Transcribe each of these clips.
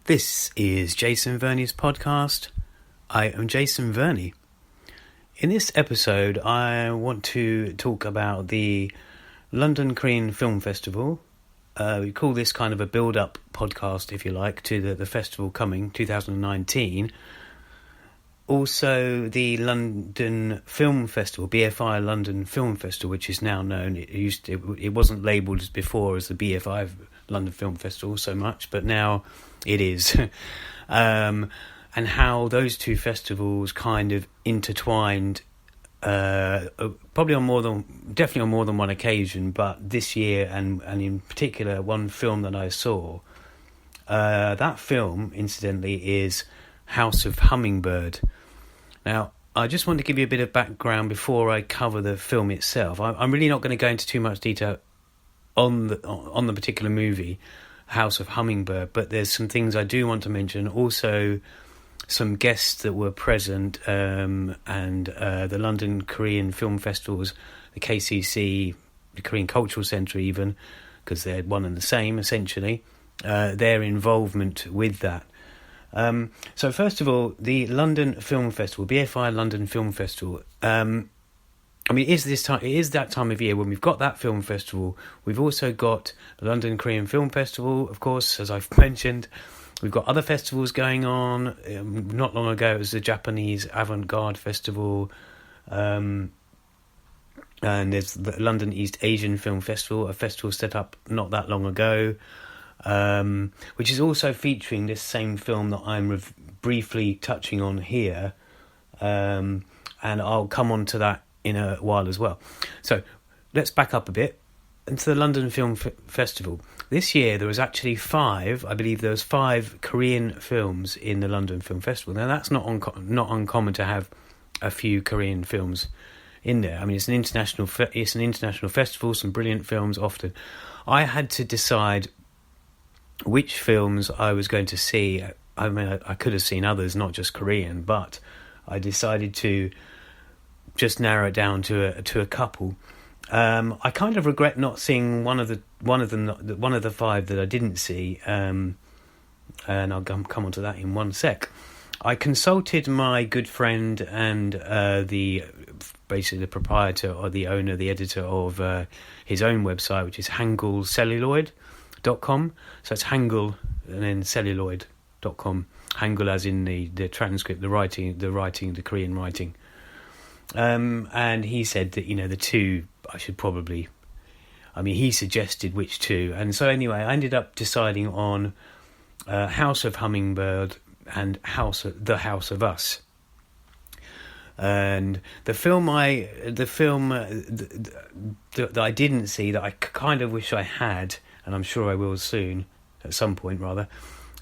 This is Jason Verney's podcast. I am Jason Verney. In this episode, I want to talk about the London Korean Film Festival. We call this kind of a build-up podcast, if you like, to the festival coming, 2019. Also, the London Film Festival, BFI London Film Festival, which is now known. It wasn't labelled as before as the BFI London Film Festival so much, but now it is. And how those two festivals kind of intertwined, definitely on more than one occasion, but this year and in particular one film that I saw. That film, incidentally, is House of Hummingbird. Now, I just want to give you a bit of background before I cover the film itself. I'm really not going to go into too much detail on the particular movie, House of Hummingbird, but there's some things I do want to mention. Also, some guests that were present, and the London Korean Film Festivals, the KCC, the Korean Cultural Centre even, because they're one and the same, essentially, their involvement with that. So first of all, the London Film Festival, BFI London Film Festival, it is that time of year when we've got that film festival. We've also got the London Korean Film Festival, of course, as I've mentioned. We've got other festivals going on. Not long ago, it was the Japanese Avant-Garde Festival. And there's the London East Asian Film Festival, a festival set up not that long ago, which is also featuring this same film that I'm briefly touching on here. And I'll come on to that in a while as well. So let's back up a bit into the London Film Festival. This year there was actually five Korean films in the London Film Festival. Now that's not uncommon to have a few Korean films in there. I mean, it's an international festival, some brilliant films often. I had to decide which films I was going to see. I mean, I could have seen others, not just Korean, but I decided to just narrow it down to a couple. I kind of regret not seeing one of the five that I didn't see, and I'll come on to that in one sec. I consulted my good friend and basically the proprietor or the owner, the editor of his own website, which is hangulcelluloid.com. So it's Hangul and then celluloid.com. Hangul as in the transcript, the writing, the Korean writing. And he said that, the two, he suggested which two. And so anyway, I ended up deciding on House of Hummingbird and The House of Us. And the film that I didn't see, that I kind of wish I had, and I'm sure I will soon, at some point rather,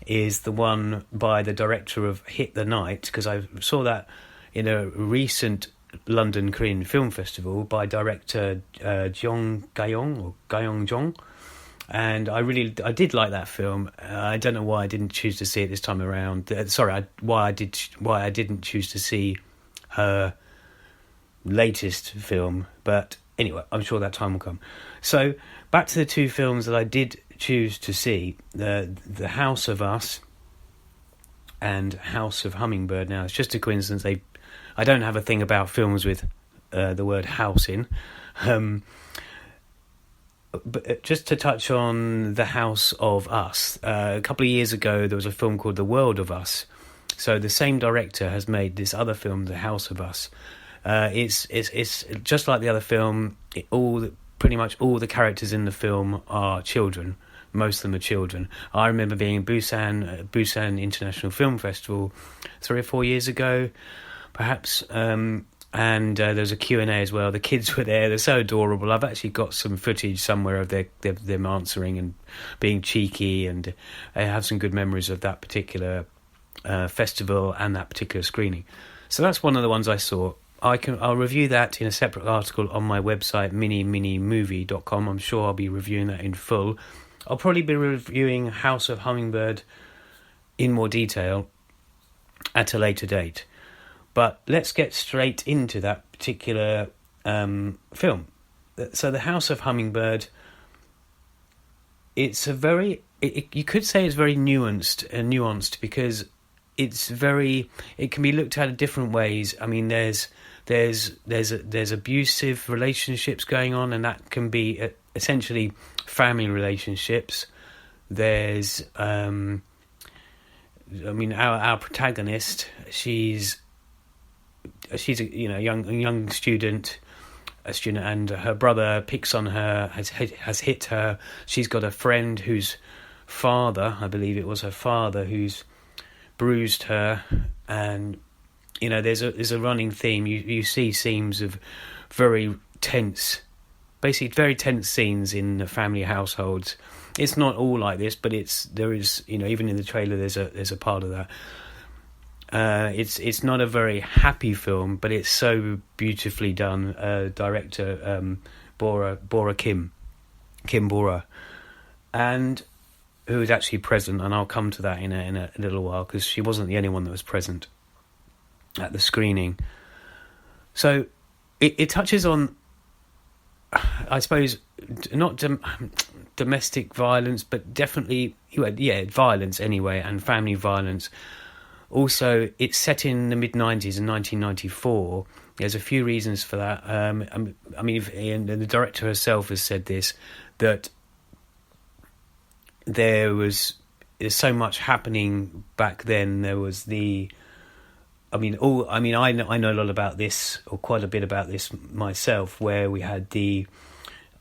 is the one by the director of Hit the Night, because I saw that in a recent London Korean Film Festival by director Jong Jong, and I did like that film. I don't know why I didn't choose to see it this time around. Why I didn't choose to see her latest film, but anyway, I'm sure that time will come. So back to the two films that I did choose to see: the House of Us and House of Hummingbird. Now it's just a coincidence I don't have a thing about films with the word house in. But just to touch on The House of Us, a couple of years ago there was a film called The World of Us. So the same director has made this other film, The House of Us. It's just like the other film. Pretty much all the characters in the film are children. Most of them are children. I remember being in Busan International Film Festival 3 or 4 years ago, perhaps, and there was a Q&A as well. The kids were there. They're so adorable. I've actually got some footage somewhere of them answering and being cheeky, and I have some good memories of that particular festival and that particular screening. So that's one of the ones I saw. I'll review that in a separate article on my website, minimovie.com. I'm sure I'll be reviewing that in full. I'll probably be reviewing House of Hummingbird in more detail at a later date. But let's get straight into that particular film. So The House of Hummingbird, it's a very you could say it's very nuanced because it can be looked at in different ways. I mean, there's abusive relationships going on, and that can be essentially family relationships. There's our protagonist, she's a young student, and her brother picks on her, has hit her. She's got a friend whose father, I believe it was her father, who's bruised her, and there's a running theme. You see scenes of very tense scenes in the family households. It's not all like this, but there is even in the trailer there's a part of that. It's not a very happy film, but it's so beautifully done. Director Bora Kim Bora, and who was actually present, and I'll come to that in a little while, because she wasn't the only one that was present at the screening. So it touches on, I suppose, not domestic violence, but definitely violence anyway, and family violence. Also, it's set in the mid-90s in 1994. There's a few reasons for that. And the director herself has said this, that there's so much happening back then. There was I know a lot about this, or quite a bit about this myself, where we had there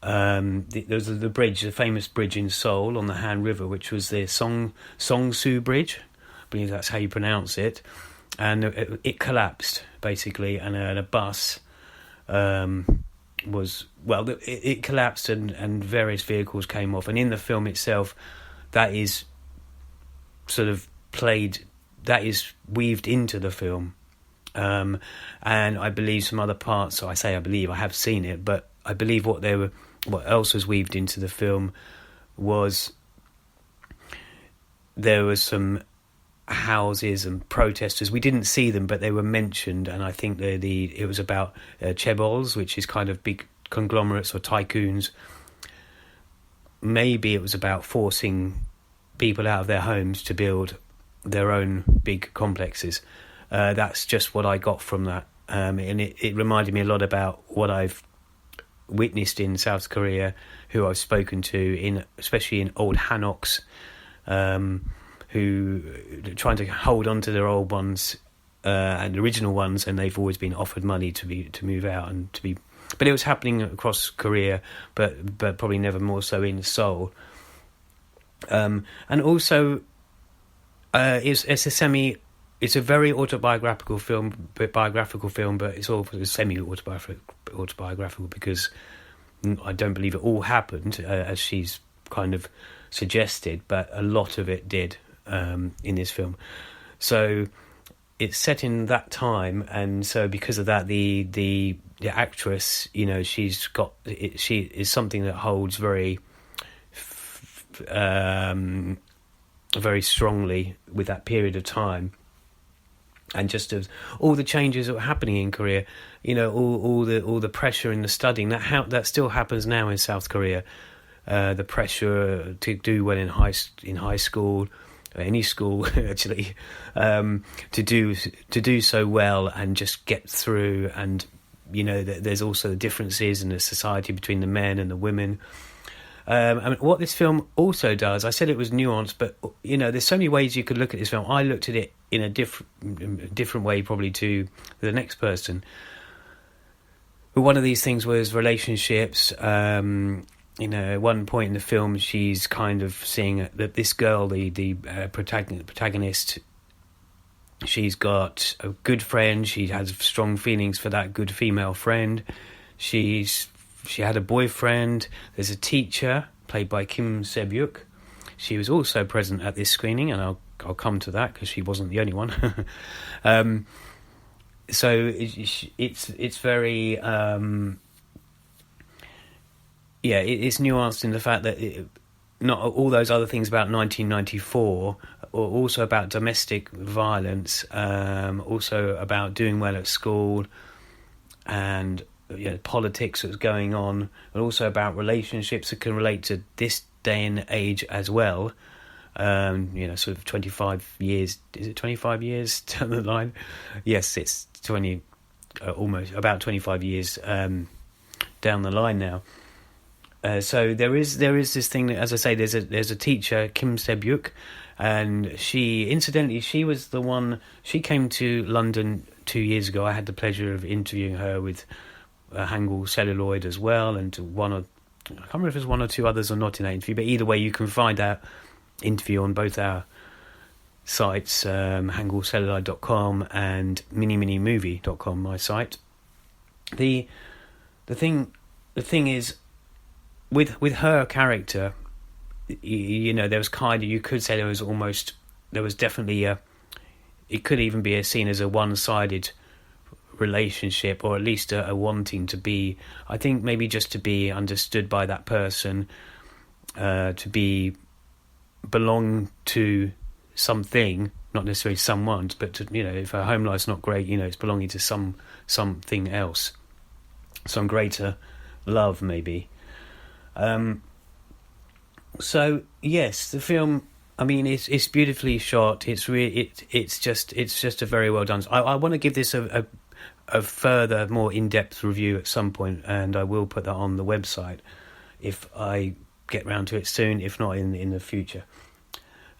was the bridge, the famous bridge in Seoul on the Han River, which was the Songsu Bridge. I believe that's how you pronounce it, and it collapsed basically, and a bus it collapsed, and various vehicles came off. And in the film itself, that is sort of that is weaved into the film, and I believe some other parts. So I say I believe, I have seen it, but I believe what else was weaved into the film was there was some houses and protesters. We didn't see them, but they were mentioned, and I think it was about chaebols, which is kind of big conglomerates or tycoons. Maybe it was about forcing people out of their homes to build their own big complexes. That's just what I got from that, and it reminded me a lot about what I've witnessed in South Korea, who I've spoken to, especially in old hanoks, who are trying to hold on to their old ones and original ones, and they've always been offered money to move out and to be. But it was happening across Korea, but probably never more so in Seoul. And also, it's a very autobiographical film, but it's also semi-autobiographical because I don't believe it all happened as she's kind of suggested, but a lot of it did in this film. So it's set in that time, and so because of that, the actress, she is something that holds very very strongly with that period of time. And just as all the changes that were happening in Korea, all the pressure in the studying, that still happens now in South Korea. The pressure to do well in high school, any school actually, to do so well and just get through. And there's also the differences in the society between the men and the women. What this film also does, I said it was nuanced, but there's so many ways you could look at this film. I looked at it in a different way probably to the next person. But one of these things was relationships. At one point in the film, she's kind of seeing that this girl, the protagonist, she's got a good friend. She has strong feelings for that good female friend. She had a boyfriend. There's a teacher played by Kim Se-byuk. She was also present at this screening, and I'll come to that because she wasn't the only one. So it's very it's nuanced in the fact that not all those other things about 1994, or also about domestic violence, also about doing well at school, and politics that's going on, but also about relationships that can relate to this day and age as well. Sort of 25 years. Is it 25 years down the line? Yes, it's 20, almost about 25 years down the line now. So there is this thing that, as I say, there's a teacher, Kim Se-byuk, and she was the one. She came to London 2 years ago. I had the pleasure of interviewing her with Hangul Celluloid as well, and I can't remember if there's one or two others or not in that interview, but either way, you can find that interview on both our sites, hangulcelluloid.com and miniminimovie.com, my site. The thing is, with her character, there was kind of, you could say there was definitely it could even be seen as a one-sided relationship, or at least a wanting to be, I think maybe just to be understood by that person, to belong to something, not necessarily someone, but to, if her home life's not great, it's belonging to something else, some greater love maybe. So yes, the film, I mean, it's beautifully shot. It's just a very well done. I want to give this a further, more in-depth review at some point, and I will put that on the website if I get round to it soon, if not in the future.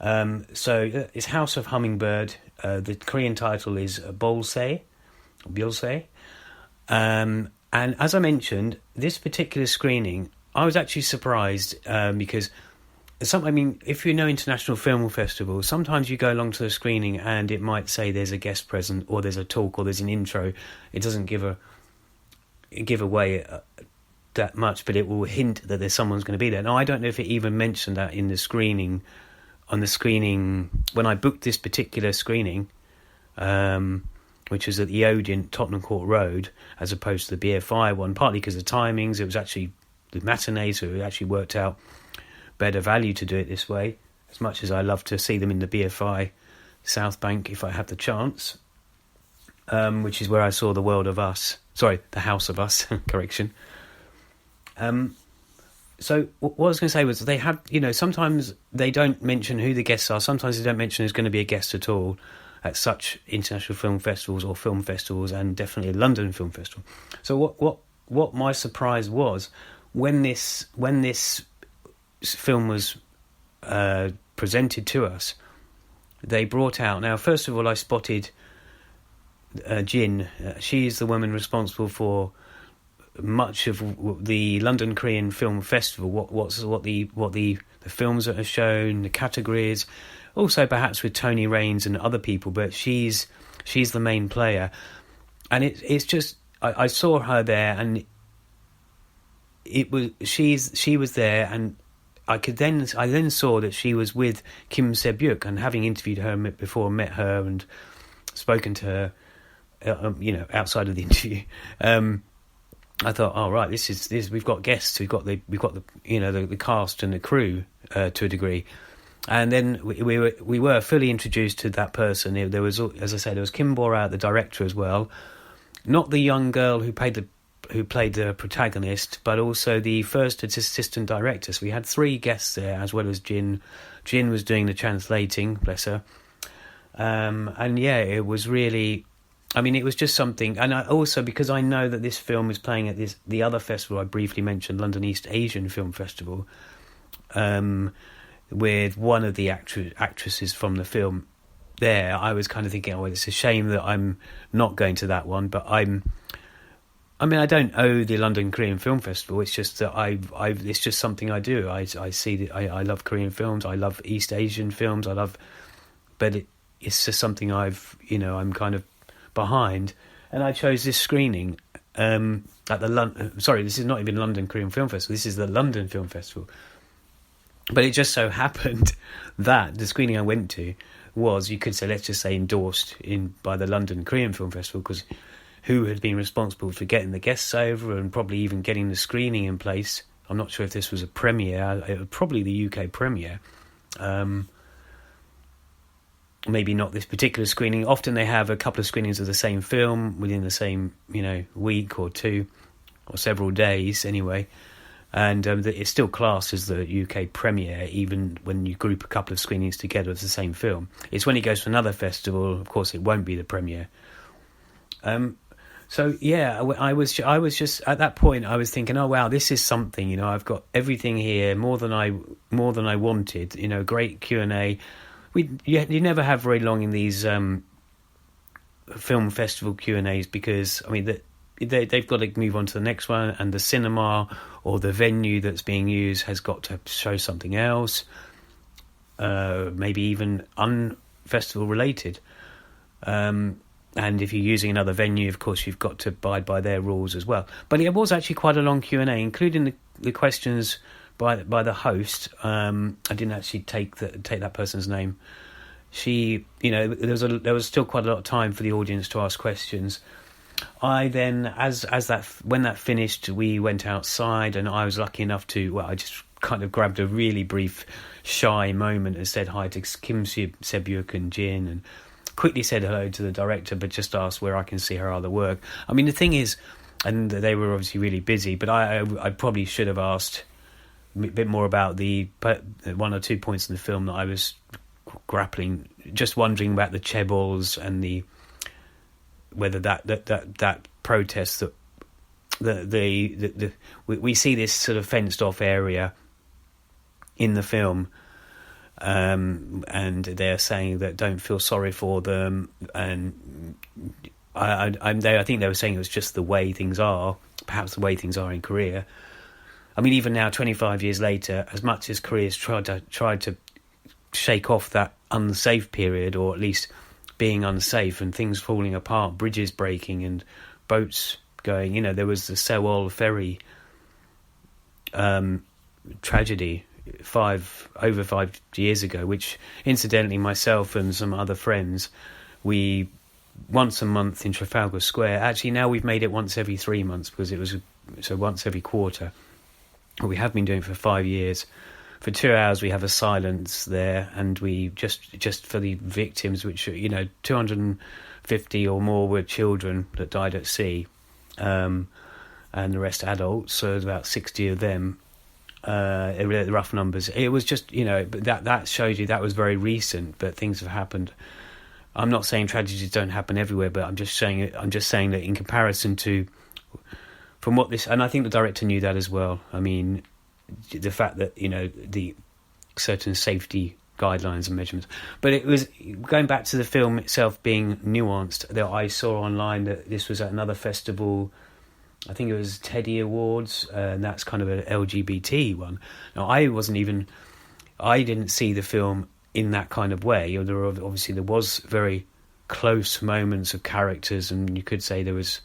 So it's House of Hummingbird. The Korean title is Beol-sae. And as I mentioned, this particular screening, I was actually surprised because if you know international film festivals, sometimes you go along to the screening and it might say there's a guest present, or there's a talk, or there's an intro. It doesn't give away that much, but it will hint that there's someone's going to be there. Now, I don't know if it even mentioned that in the screening. On the screening, when I booked this particular screening, which was at the Odeon, Tottenham Court Road, as opposed to the BFI one, partly because of timings. It was actually the matinee, so it actually worked out better value to do it this way, as much as I love to see them in the BFI South Bank if I have the chance, which is where I saw The House of Us, correction. So what I was going to say was they have, sometimes they don't mention who the guests are. Sometimes they don't mention there's going to be a guest at all at such international film festivals or film festivals, and definitely a London Film Festival. So what my surprise was when this film was presented to us, they brought out. Now, first of all, I spotted Jin. She's the woman responsible for much of the London Korean Film Festival, what the films that are shown, the categories, also perhaps with Tony Raines and other people, but she's the main player, and it's just I saw her there, and she was there, and I then saw that she was with Kim Se-byuk, and having interviewed her before, met her and spoken to her, outside of the interview. I thought, oh right, this is we've got guests, we've got the the cast and the crew to a degree, and then we were fully introduced to that person. There was, as I said, there was Kim Bora, the director as well, not the young girl who played the protagonist, but also the first assistant director. So we had three guests there, as well as Jin. Jin was doing the translating, bless her, and yeah, it was really. I mean, it was just something, and I also, because I know that this film is playing at the other festival I briefly mentioned, London East Asian Film Festival, with one of the actresses from the film there, I was kind of thinking, oh, it's a shame that I'm not going to that one, but I don't owe the London Korean Film Festival. It's just that it's just something I do. I see that I love Korean films. I love East Asian films. But it's just something I'm kind of behind, and I chose this screening at the this is not even London Korean Film Festival, this is the London Film Festival, but it just so happened that the screening I went to was, you could say, let's just say, endorsed by the London Korean Film Festival, because who had been responsible for getting the guests over and probably even getting the screening in place. I'm not sure if this was a premiere, it was probably the UK premiere. Maybe not this particular screening. Often they have a couple of screenings of the same film within the same, week or two, or several days anyway. And it's still classed as the UK premiere, even when you group a couple of screenings together as the same film. It's when it goes to another festival, of course, it won't be the premiere. So yeah, I was just at that point. I was thinking, oh wow, this is something. You know, I've got everything here, more than I wanted. You know, great Q&A. You never have very long in these film festival Q&As, because I mean they've got to move on to the next one, and the cinema or the venue that's being used has got to show something else, maybe even unfestival related. And if you're using another venue, of course, you've got to abide by their rules as well. But it was actually quite a long Q&A, including the questions by the host. I didn't actually take that person's name. She, you know, there was still quite a lot of time for the audience to ask questions. I then, when that finished, we went outside, and I was lucky enough to, I just kind of grabbed a really brief, shy moment and said hi to Kim Se-byuk and Jin, and quickly said hello to the director, but just asked where I can see her other work. I mean, the thing is, and they were obviously really busy, but I probably should have asked a bit more about the one or two points in the film that I was grappling, just wondering about the chaebols and whether that protest that we see this sort of fenced off area in the film. And they're saying that don't feel sorry for them, and I think they were saying it was just the way things are, perhaps the way things are in Korea. I mean, even now, 25 years later, as much as Korea's tried to shake off that unsafe period, or at least being unsafe and things falling apart, bridges breaking and boats going, you know, there was the Sewol ferry tragedy over 5 years ago, which incidentally myself and some other friends, we once a month in Trafalgar Square, actually now we've made it once every 3 months, because it was so once every quarter. We have been doing it for 5 years. For 2 hours we have a silence there, and we just for the victims, which, you know, 250 or more were children that died at sea, and the rest adults, so there's about 60 of them. Rough numbers. It was just, you know, but that shows you that was very recent, but things have happened. I'm not saying tragedies don't happen everywhere, but I'm just saying that in comparison to from what this, and I think the director knew that as well. I mean, the fact that, you know, the certain safety guidelines and measurements, but it was going back to the film itself being nuanced. That I saw online that this was at another festival. I think it was Teddy Awards, and that's kind of an LGBT one. Now, I didn't see the film in that kind of way. There was very close moments of characters, and you could say there was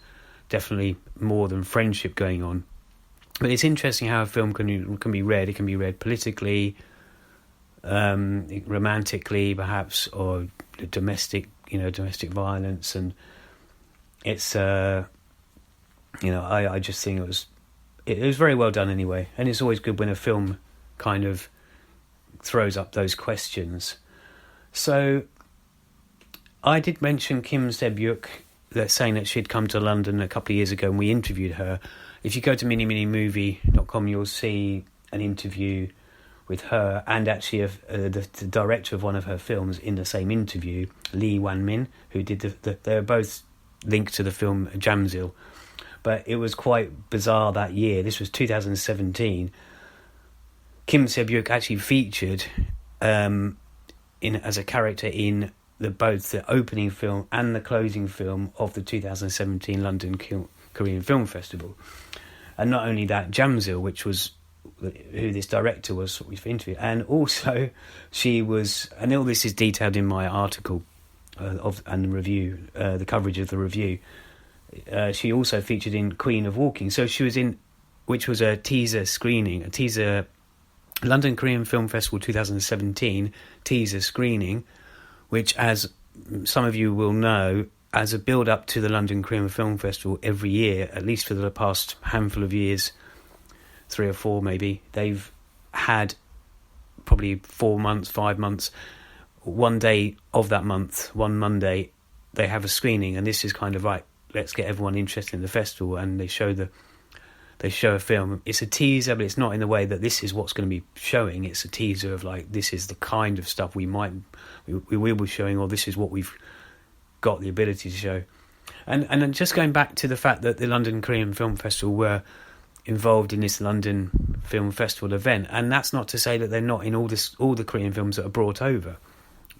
definitely more than friendship going on. But it's interesting how a film can be read. It can be read politically, romantically, perhaps, or domestic violence, and it's. You know, I just think it was very well done anyway, and it's always good when a film kind of throws up those questions. So I did mention Kim Se-byuk, that saying that she'd come to London a couple of years ago, and we interviewed her. If you go to miniminimovie.com, you'll see an interview with her, and actually the director of one of her films in the same interview, Lee Wan-min, who did they were both linked to the film Jamsil. But it was quite bizarre that year. This was 2017. Kim Se-byuk actually featured as a character in both the opening film and the closing film of the 2017 London Korean Film Festival. And not only that, Jamsil, which was who this director was, we've interviewed, and also she was, and all this is detailed in my article and the review, the coverage of the review. She also featured in Queen of Walking. So she was in, which was a teaser screening, London Korean Film Festival 2017 teaser screening, which, as some of you will know, as a build-up to the London Korean Film Festival every year, at least for the past handful of years, 3 or 4 maybe, they've had probably 4 months, 5 months, one day of that month, one Monday, they have a screening, and this is kind of right, let's get everyone interested in the festival, and they show they show a film. It's a teaser, but it's not in the way that this is what's going to be showing. It's a teaser of like, this is the kind of stuff we will be showing, or this is what we've got the ability to show. And then just going back to the fact that the London Korean Film Festival were involved in this London Film Festival event, and that's not to say that they're not in all the Korean films that are brought over,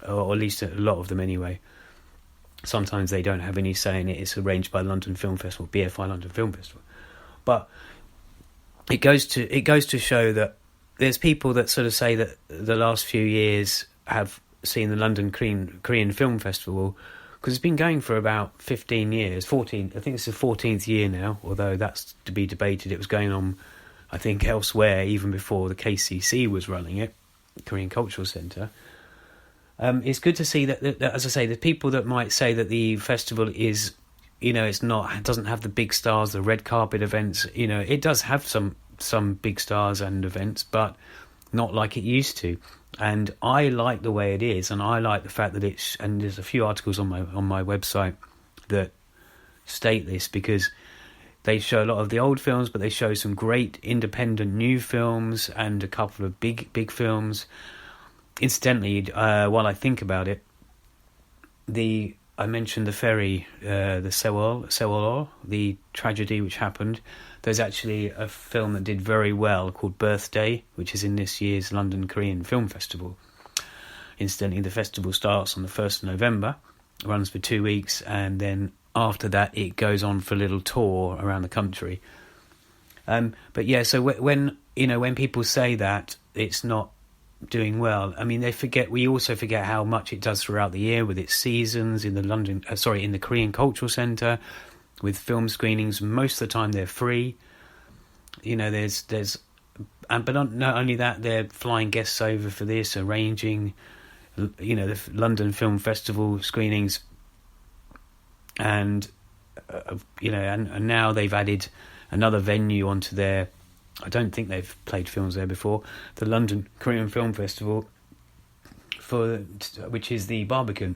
or at least a lot of them anyway. Sometimes they don't have any say in it. It's arranged by London Film Festival, BFI London Film Festival. But it goes to show that there's people that sort of say that the last few years have seen the London Korean Film Festival, because it's been going for about 15 years, 14. I think it's the 14th year now, although that's to be debated. It was going on, I think, elsewhere even before the KCC was running it, Korean Cultural Centre. It's good to see that, as I say, the people that might say that the festival is, it doesn't have the big stars, the red carpet events. It does have some big stars and events, but not like it used to. And I like the way it is, and I like the fact that and there's a few articles on my website that state this, because they show a lot of the old films, but they show some great independent new films and a couple of big films. Incidentally, while I think about it, I mentioned the ferry, the Seoul, the tragedy which happened. There's actually a film that did very well called Birthday, which is in this year's London Korean Film Festival. Incidentally, the festival starts on the 1st of November, runs for 2 weeks, and then after that it goes on for a little tour around the country. But yeah, so when people say that it's not doing well, I mean, we also forget how much it does throughout the year with its seasons in the Korean Cultural Centre, with film screenings. Most of the time they're free. But not only that, they're flying guests over for this, arranging, the London Film Festival screenings, and and now they've added another venue onto their. I don't think they've played films there before. The London Korean Film Festival, which is the Barbican.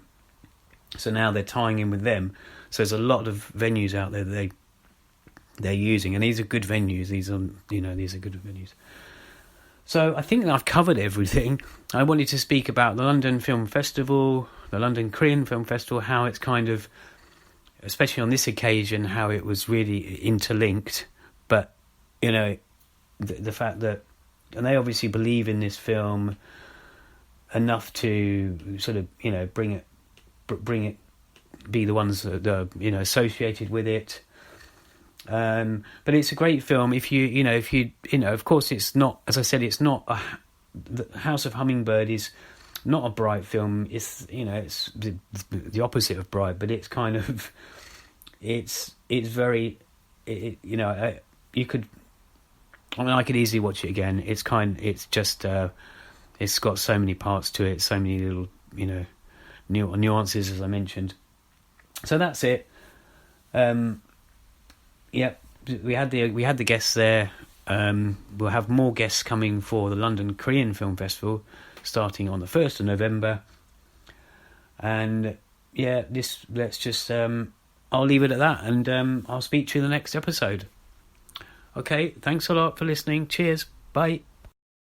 So now they're tying in with them. So there's a lot of venues out there that they're using, and these are good venues. These are good venues. So I think that I've covered everything. I wanted to speak about the London Film Festival, the London Korean Film Festival, how it's kind of, especially on this occasion, how it was really interlinked. But the fact that, and they obviously believe in this film enough to sort of bring it, be the ones that are associated with it. But it's a great film. If you of course it's not, as I said, it's not the House of Hummingbird is not a bright film. It's it's the opposite of bright, but it's kind of it's very you could. I mean, I could easily watch it again. It's just it's got so many parts to it, so many little nuances, as I mentioned. So that's it. Yeah, we had the guests there. We'll have more guests coming for the London Korean Film Festival, starting on the 1st of November. And yeah, let's just I'll leave it at that, and I'll speak to you in the next episode. Okay, thanks a lot for listening. Cheers. Bye.